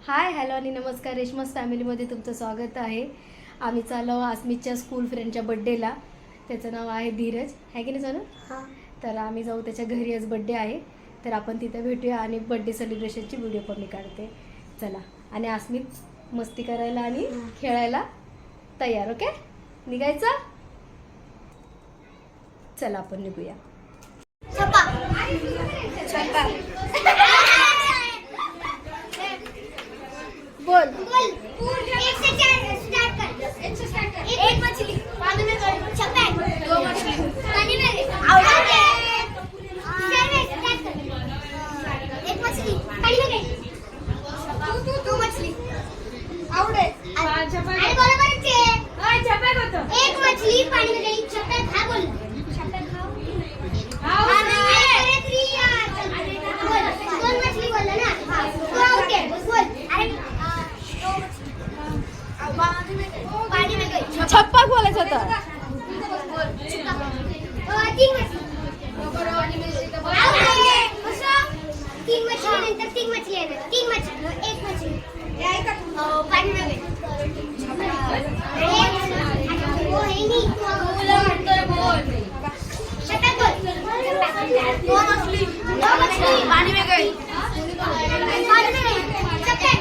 Hi hello आणि नमस्कार. रेश्मास फॅमिलीमध्ये तुमचं स्वागत आहे. आम्ही चाललो आस्मितच्या स्कूल फ्रेंडच्या बड्डेला. त्याचं नाव आहे धीरज, आहे की नाही सोनू? हां. तर आम्ही जाऊ त्याच्या घरी. आज बड्डे आहे तर आपण तिथे भेटूया आणि बड्डे सेलिब्रेशनची व्हिडिओ पण मी काढते. चला. आणि आस्मित मस्ती करायला आणि खेळायला तयार. ओके, निघायचं. चला आपण निघूया. बोल बोल. 1 से 4 स्टार्ट कर. 1 से स्टार्ट कर. एक मछली पानी में गई. छप्पा. 2 मछली पानी में गई. आउट है. स्टार्ट कर. 1 मछली पानी में गई. 2 मछली आउट है. अरे बरोबर आहे. ओय छप्पा होतो. 1 मछली पानी में गई. छप्पा खा बोल. छप्पा खाओ. अरे 3 यार. 2 मछली बोलला ना. हां तू आउट है. बोल. अरे पानी में गई. छप्पा बोलायचं होतं. 3 मछली. 3 मछली नंतर 3 मछली आहे ना. 3 मछली 1 मछली पानी में गई. वो है नहीं. बोल. छप्पा बोल. 2 मछली पानी में गई. पानी में गई. छप्पा.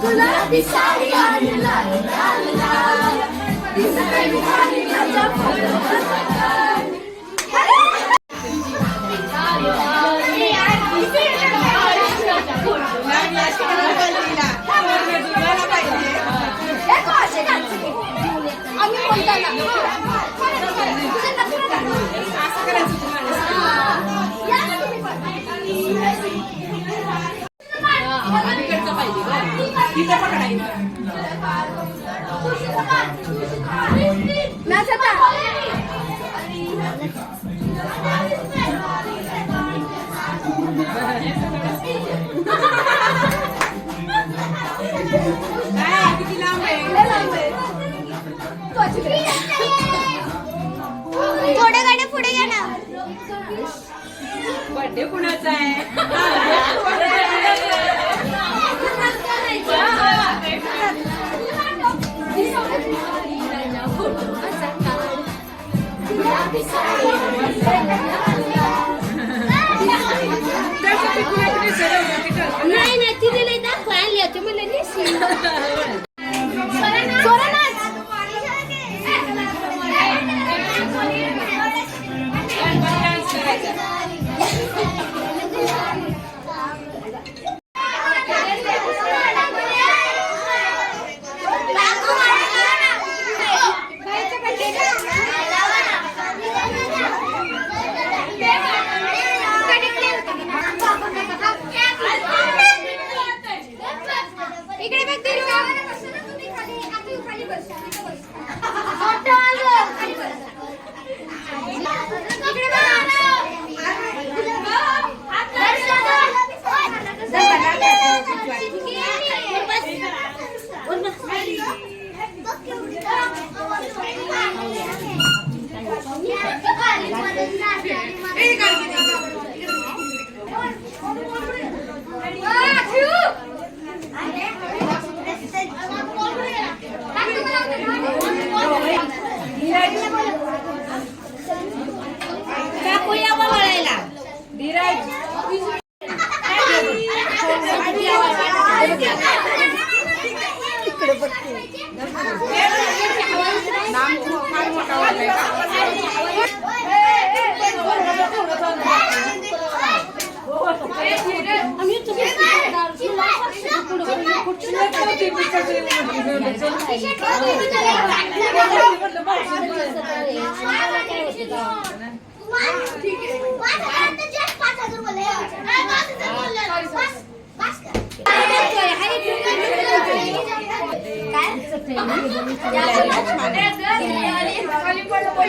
गुलाबी साडी आणि लाल लाल लाल दिसायला भारी माझा थोडे गाडे पुढे घ्या ना. बर्थडे कुणाचा आहे? नाही नाही तिथे नाही दाखवायला होते मला.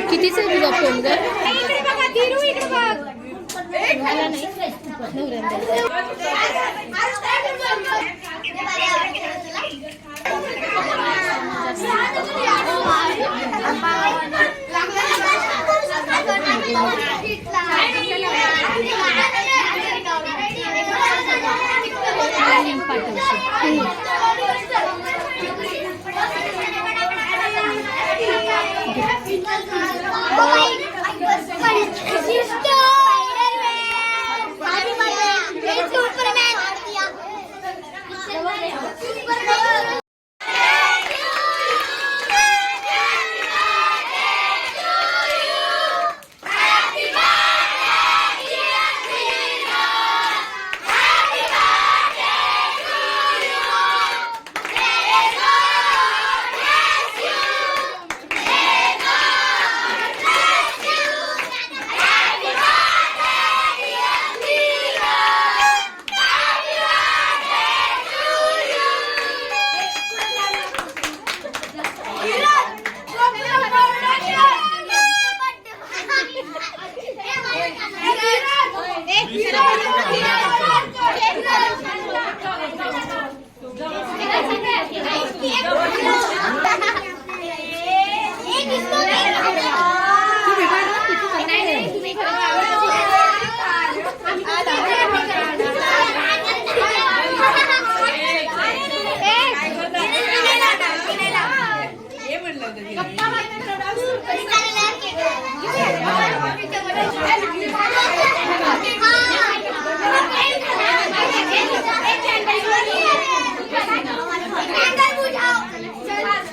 कितीच आहे तुझा फोन ग? इकडे बघा धीरू, इकडे बघ. मला नाही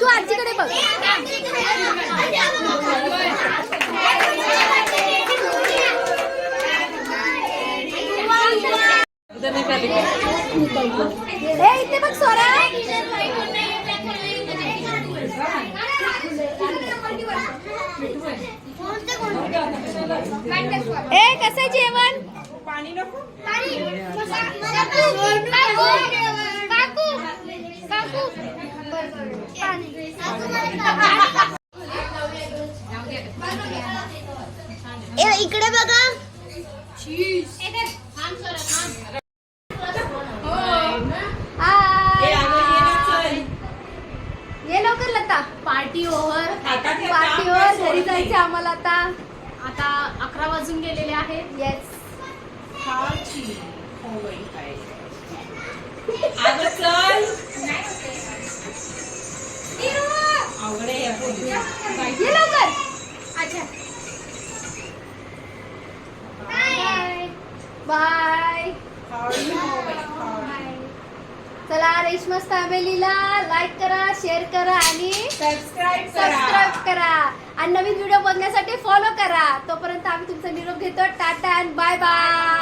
तू आजीकडे बघ. इथे बघ सोरा. कसं आहे जेवण? पाणी नको. काकू काकू इकडे बघा. ये लवकर Lata. Party over. Party over. घरी जायचं आम्हाला आता. 11 वाजून गेलेले आहेत. येस. अगं चल. आवडे ये लवकर. अच्छा बाय. चला रेशमास फॅमिलीला लाईक करा, शेअर करा आणि सबस्क्राईब करा आणि नवीन व्हिडिओ बघण्यासाठी फॉलो करा. तोपर्यंत आम्ही तुमचा निरोप घेतो. टाटा आणि बाय बाय.